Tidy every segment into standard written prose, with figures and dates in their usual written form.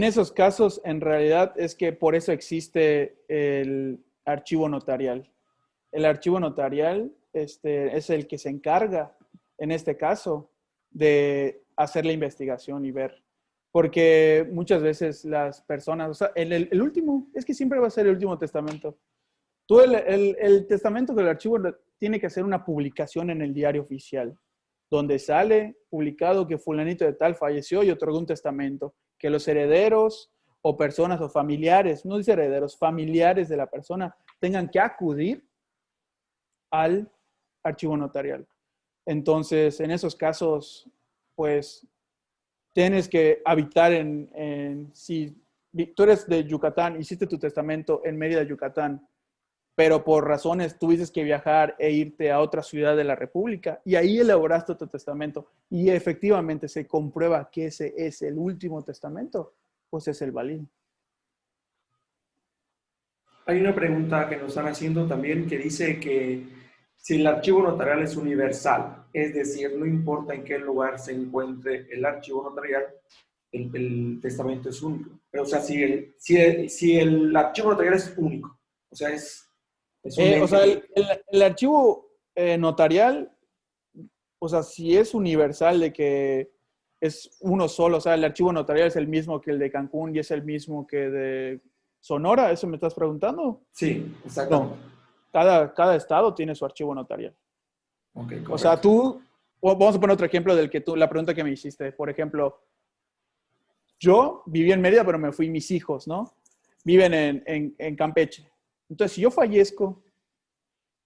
esos casos, en realidad, es que por eso existe el archivo notarial. El archivo notarial es el que se encarga, en este caso, de hacer la investigación y ver. Porque muchas veces las personas, o sea, el último, es que siempre va a ser el último testamento. Tú el testamento del archivo tiene que hacer una publicación en el diario oficial, donde sale publicado que fulanito de tal falleció y otorgó un testamento, que los herederos o personas o familiares, no dice herederos, familiares de la persona, tengan que acudir al archivo notarial. Entonces, en esos casos, pues, tienes que habitar si tú eres de Yucatán, hiciste tu testamento en Mérida, Yucatán, pero por razones tuviste que viajar e irte a otra ciudad de la República y ahí elaboraste tu testamento y efectivamente se comprueba que ese es el último testamento, pues es el válido. Hay una pregunta que nos están haciendo también que dice que si el archivo notarial es universal, es decir, no importa en qué lugar se encuentre el archivo notarial, el testamento es único. Pero, o sea, si el archivo notarial es único, o sea, es un O ente sea, que... el archivo notarial, o sea, si es universal de que es uno solo, o sea, el archivo notarial es el mismo que el de Cancún y es el mismo que de Sonora, ¿eso me estás preguntando? Sí, exactamente. No, cada estado tiene su archivo notarial. Ok, O sea, correcto. vamos a poner otro ejemplo la pregunta que me hiciste. Por ejemplo, yo viví en Mérida, pero me fui mis hijos, ¿no? Viven en Campeche. Entonces, si yo fallezco,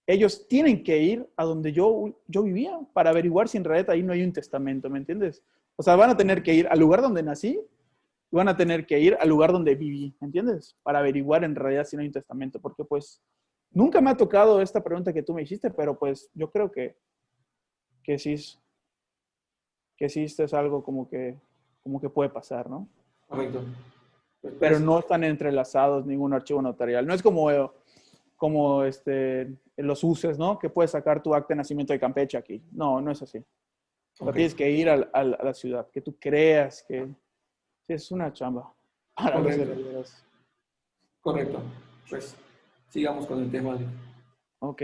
ellos tienen que ir a donde yo vivía para averiguar si en realidad ahí no hay un testamento, ¿me entiendes? O sea, van a tener que ir al lugar donde nací y van a tener que ir al lugar donde viví, ¿me entiendes? Para averiguar en realidad si no hay un testamento, porque pues nunca me ha tocado esta pregunta que tú me hiciste, pero pues yo creo que sí, que sí esto es algo como que puede pasar, ¿no? Correcto. Pero Pues, no están entrelazados ningún archivo notarial. No es como los uses, ¿no? Que puedes sacar tu acta de nacimiento de Campeche aquí. No, no es así. O sea, ok, tienes que ir a la ciudad, que tú creas que sí, es una chamba para los correcto, herederos. correcto. Pues sigamos con el tema. Ok.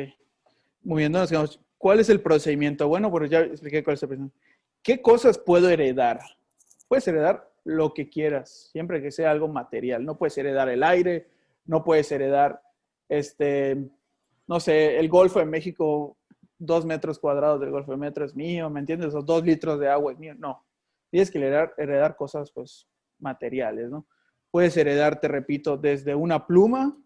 Muy bien, entonces, digamos, ¿cuál es el procedimiento? Bueno, pues ya expliqué cuál es el procedimiento. ¿Qué cosas puedo heredar? Puedes heredar lo que quieras, siempre que sea algo material. No puedes heredar el aire, no puedes heredar, este, no sé, el Golfo de México, 2 metros cuadrados del Golfo de México es mío, ¿me entiendes? O 2 litros de agua es mío. No. Tienes que heredar cosas, pues, materiales, ¿no? Puedes heredar, te repito, desde una pluma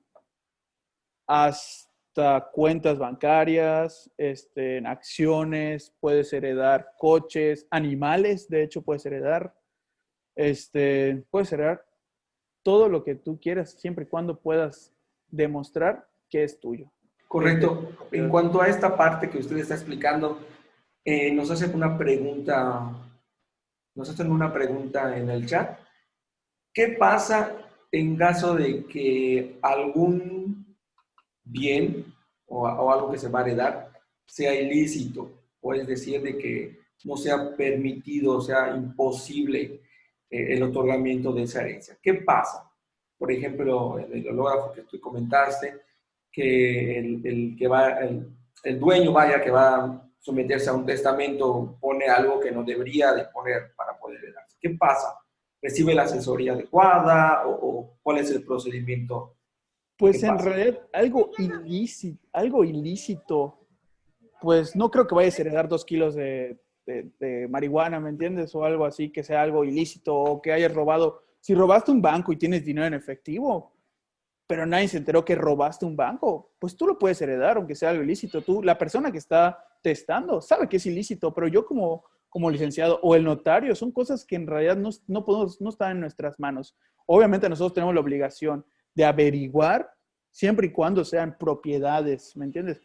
hasta cuentas bancarias, en acciones, puedes heredar coches, animales, de hecho puedes heredar, puedes heredar todo lo que tú quieras, siempre y cuando puedas demostrar que es tuyo, que es de tu Correcto. En propiedad. cuanto a esta parte que usted está explicando, nos hacen una pregunta, nos hacen una pregunta en el chat. ¿Qué pasa en caso de que algún bien o algo que se va a heredar sea ilícito? O es decir, de que no sea permitido, sea imposible el otorgamiento de esa herencia. ¿Qué pasa? Por ejemplo, el hológrafo que tú comentaste, que el dueño vaya que va a someterse a un testamento pone algo que no debería de poner para poder heredarse. ¿Qué pasa? ¿Recibe la asesoría adecuada o cuál es el procedimiento? ¿Qué Pues en pasa? realidad algo ilícito, pues no creo que vayas a heredar 2 kilos de marihuana, ¿me entiendes? O algo así, que sea algo ilícito o que hayas robado. Si robaste un banco y tienes dinero en efectivo, pero nadie se enteró que robaste un banco, pues tú lo puedes heredar, aunque sea algo ilícito. La persona que está testando, sabe que es ilícito, pero yo como licenciado o el notario, son cosas que en realidad no podemos, no están en nuestras manos. Obviamente nosotros tenemos la obligación de averiguar siempre y cuando sean propiedades, ¿me entiendes?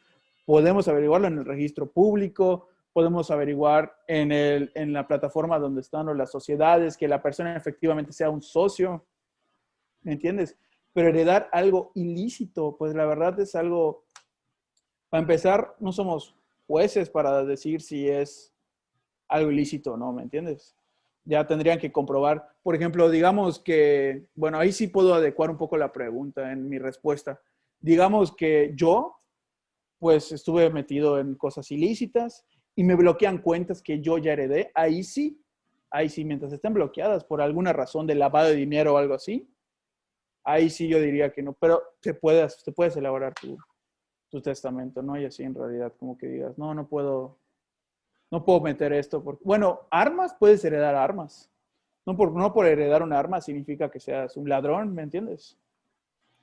Podemos averiguarlo en el registro público, podemos averiguar en la plataforma donde están las sociedades, que la persona efectivamente sea un socio, ¿me entiendes? Pero heredar algo ilícito, pues la verdad es algo, para empezar, no somos jueces para decir si es algo ilícito o no, ¿me entiendes? Ya tendrían que comprobar. Por ejemplo, digamos que, bueno, ahí sí puedo adecuar un poco la pregunta en mi respuesta. Digamos que yo, pues estuve metido en cosas ilícitas y me bloquean cuentas que yo ya heredé. Ahí sí, mientras estén bloqueadas por alguna razón de lavado de dinero o algo así, ahí sí yo diría que no, pero te puedes elaborar tu testamento, ¿no? Y así en realidad como que digas, no, no puedo meter esto. Porque, bueno, armas, puedes heredar armas. No por heredar un arma significa que seas un ladrón, ¿me entiendes?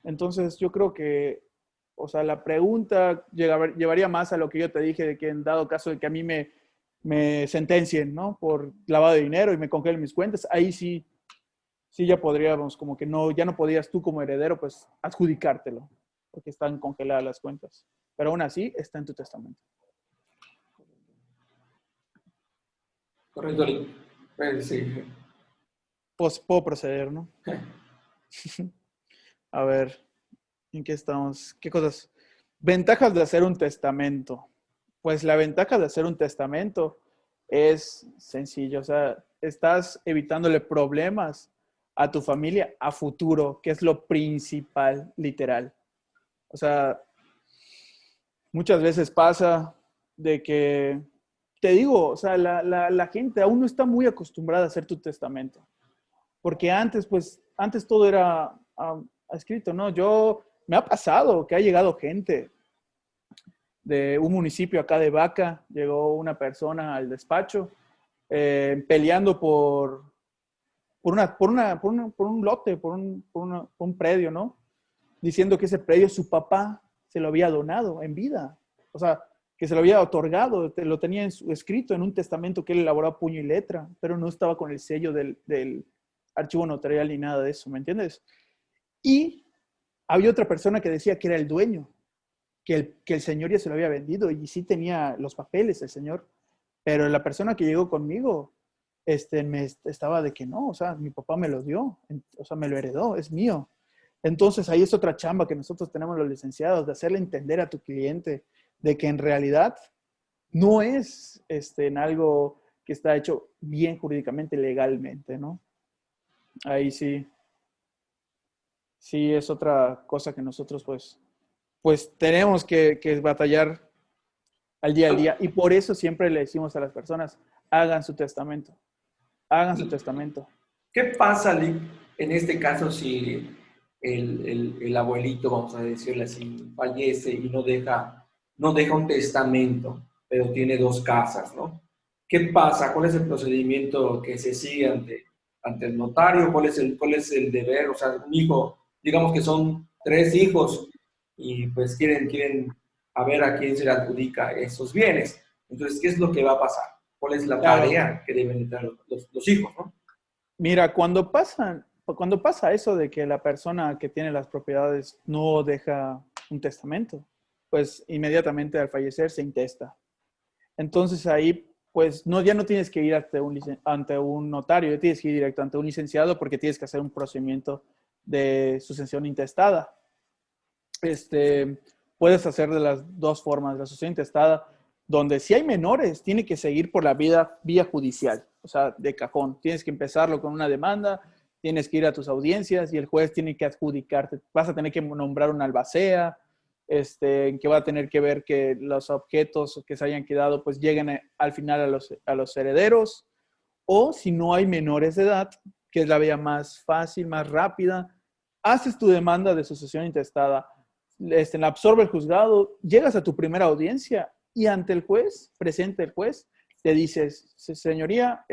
Entonces yo creo que, o sea, la pregunta llevaría más a lo que yo te dije, de que en dado caso de que a mí me sentencien, ¿no? Por lavado de dinero y me congelen mis cuentas, ahí sí, sí ya podríamos, como que no, ya no podías tú como heredero, pues, adjudicártelo, porque están congeladas las cuentas. Pero aún así está en tu testamento. Correcto, Lee. Sí. Pues puedo proceder, ¿no? A ver, ¿en qué estamos? ¿Qué cosas? Ventajas de hacer un testamento. Pues la ventaja de hacer un testamento es sencillo, o sea, estás evitándole problemas a tu familia a futuro, que es lo principal, literal. O sea, muchas veces pasa de que, te digo, o sea, la gente aún no está muy acostumbrada a hacer tu testamento. Porque antes, pues, antes todo era escrito, ¿no? Me ha pasado que ha llegado gente de un municipio acá de Vaca, llegó una persona al despacho peleando por un lote, por un predio, ¿no? Diciendo que ese predio su papá se lo había donado en vida. O sea, que se lo había otorgado, lo tenía escrito en un testamento que él elaboró a puño y letra, pero no estaba con el sello del archivo notarial ni nada de eso, ¿me entiendes? Y había otra persona que decía que era el dueño, que el señor ya se lo había vendido y sí tenía los papeles el señor, pero la persona que llegó conmigo me estaba de que no, o sea, mi papá me lo dio, o sea, me lo heredó, es mío. Entonces ahí es otra chamba que nosotros tenemos los licenciados, de hacerle entender a tu cliente de que en realidad no es en algo que está hecho bien jurídicamente, legalmente, ¿no? Ahí sí, sí es otra cosa que nosotros pues tenemos que batallar al día. Y por eso siempre le decimos a las personas, hagan su testamento, hagan su testamento. ¿Qué pasa, Lee, en este caso si el abuelito, vamos a decirle así, fallece y no deja un testamento, pero tiene dos casas, ¿no? ¿Qué pasa? ¿Cuál es el procedimiento que se sigue ante el notario? Cuál es el deber? O sea, un hijo, digamos que son tres hijos y pues quieren a ver a quién se le adjudica esos bienes. Entonces, ¿qué es lo que va a pasar? ¿Cuál es la Claro, tarea que deben tener los hijos, ¿no? mira, cuando pasa eso de que la persona que tiene las propiedades no deja un testamento, pues inmediatamente al fallecer se intesta. Entonces ahí, pues no, ya no tienes que ir ante un notario, ya tienes que ir directo ante un licenciado porque tienes que hacer un procedimiento de sucesión intestada. Este, puedes hacer de las dos formas, la sucesión intestada, donde si hay menores, tiene que seguir por la vía judicial, o sea, de cajón. Tienes que empezarlo con una demanda, tienes que ir a tus audiencias y el juez tiene que adjudicarte. Vas a tener que nombrar una albacea, que va a tener que ver que los objetos que se hayan quedado pues lleguen al final a los herederos, o si no hay menores de edad, que es la vía más fácil, más rápida, haces tu demanda de sucesión intestada, la absorbe el juzgado, llegas a tu primera audiencia y ante el juez, presente el juez, te dices, señoría,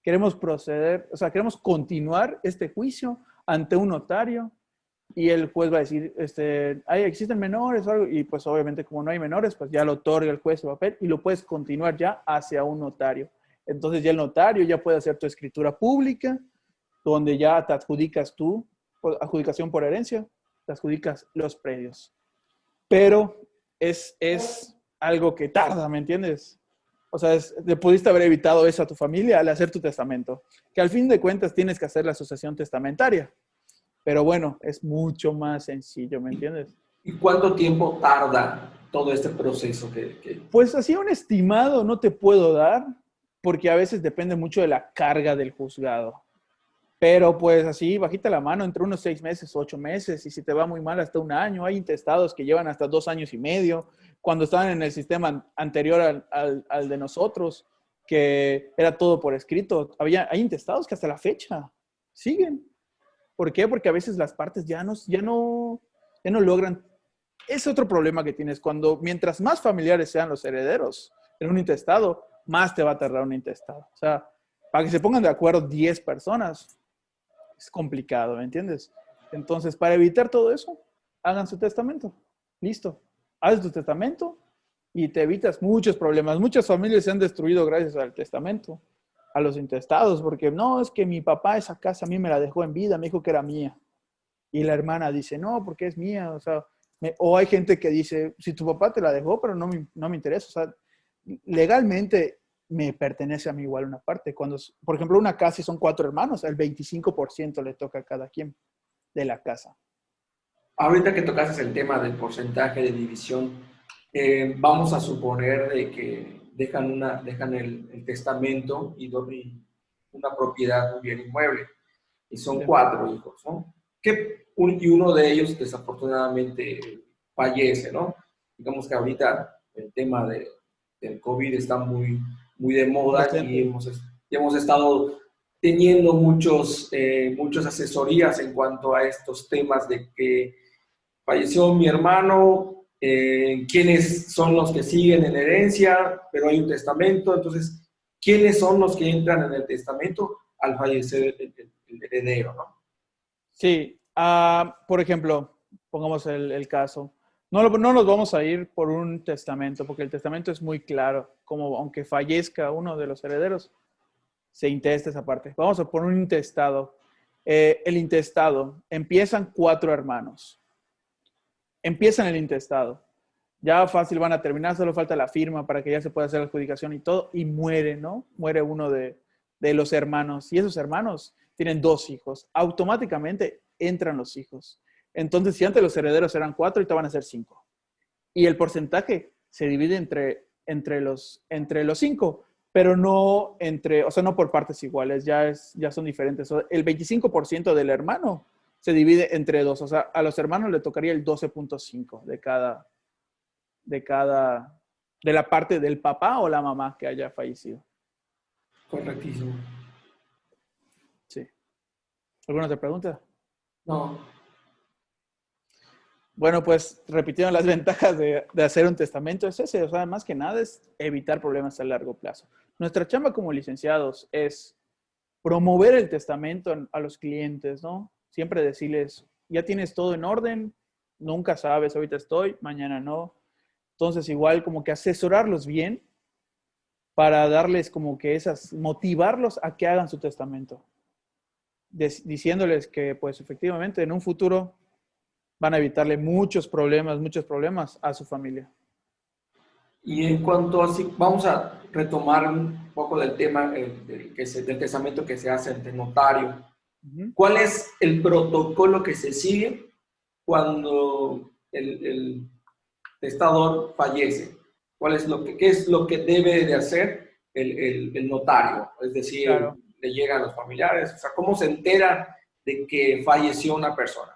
queremos proceder, o sea, queremos continuar este juicio ante un notario y el juez va a decir, existen menores o algo, y pues obviamente como no hay menores, pues ya lo otorga el juez el papel y lo puedes continuar ya hacia un notario. Entonces ya el notario ya puede hacer tu escritura pública, donde ya te adjudicas tú, adjudicación por herencia, te adjudicas los predios. Pero es algo que tarda, ¿me entiendes? O sea, te pudiste haber evitado eso a tu familia al hacer tu testamento, que al fin de cuentas tienes que hacer la sucesión testamentaria. Pero bueno, es mucho más sencillo, ¿me entiendes? ¿Y cuánto tiempo tarda todo este proceso que... Pues así un estimado no te puedo dar, porque a veces depende mucho de la carga del juzgado. Pero pues así, bajita la mano, entre unos 6 meses, 8 meses, y si te va muy mal, hasta un año. Hay intestados que llevan hasta 2 años y medio, cuando estaban en el sistema anterior al de nosotros, que era todo por escrito. Hay intestados que hasta la fecha siguen. ¿Por qué? Porque a veces las partes ya no logran. Es otro problema que tienes cuando, mientras más familiares sean los herederos en un intestado, más te va a tardar un intestado. O sea, para que se pongan de acuerdo 10 personas, es complicado, ¿me entiendes? Entonces, para evitar todo eso, hagan su testamento. Listo. Haz tu testamento y te evitas muchos problemas. Muchas familias se han destruido gracias al testamento, a los intestados, porque no, es que mi papá esa casa a mí me la dejó en vida, me dijo que era mía. Y la hermana dice, no, porque es mía. O sea, o hay gente que dice, si tu papá te la dejó, pero no me interesa. O sea, legalmente me pertenece a mí igual una parte. Cuando, por ejemplo, una casa y son 4 hermanos, el 25% le toca a cada quien de la casa. Ahorita que tocaste el tema del porcentaje de división, vamos a suponer de que dejan el testamento y una propiedad, un bien inmueble, y son Sí. 4 hijos, ¿no? Y uno de ellos desafortunadamente fallece, ¿no? Digamos que ahorita el tema del COVID está muy, muy de moda y Presente. hemos estado teniendo muchas asesorías en cuanto a estos temas de que falleció mi hermano, quiénes son los que siguen en herencia, pero hay un testamento, entonces, ¿quiénes son los que entran en el testamento al fallecer el heredero, ¿no? Sí. Por ejemplo, pongamos el caso. No nos vamos a ir por un testamento, porque el testamento es muy claro, como aunque fallezca uno de los herederos, se intesta esa parte. Vamos a poner un intestado. El intestado, empiezan 4 hermanos. Empiezan el intestado. Ya fácil van a terminar, solo falta la firma para que ya se pueda hacer la adjudicación y todo, y muere, ¿no? Muere uno de los hermanos. Y esos hermanos tienen 2 hijos. Automáticamente entran los hijos. Entonces, si antes los herederos eran 4, ahorita van a ser 5. Y el porcentaje se divide entre los 5, pero no o sea, no por partes iguales, ya son diferentes. El 25% del hermano se divide entre 2, o sea, a los hermanos le tocaría el 12.5 de la parte del papá o la mamá que haya fallecido. Correctísimo. Sí. ¿Alguna otra pregunta? No, Bueno, pues repitieron las ventajas de hacer un testamento, es ese, o sea, más que nada es evitar problemas a largo plazo. Nuestra chamba como licenciados es promover el testamento a los clientes, ¿no? Siempre decirles, ya tienes todo en orden, nunca sabes, ahorita estoy, mañana no. Entonces, igual como que asesorarlos bien para darles como que motivarlos a que hagan su testamento, diciéndoles que pues efectivamente en un futuro van a evitarle muchos problemas a su familia. y en cuanto así, vamos a retomar un poco del tema del testamento que se hace ante notario. Uh-huh. ¿Cuál es el protocolo que se sigue cuando el testador fallece? ¿Qué es lo que debe de hacer el notario? Es decir, Claro. le llegan los familiares, o sea, ¿cómo se entera de que falleció una persona?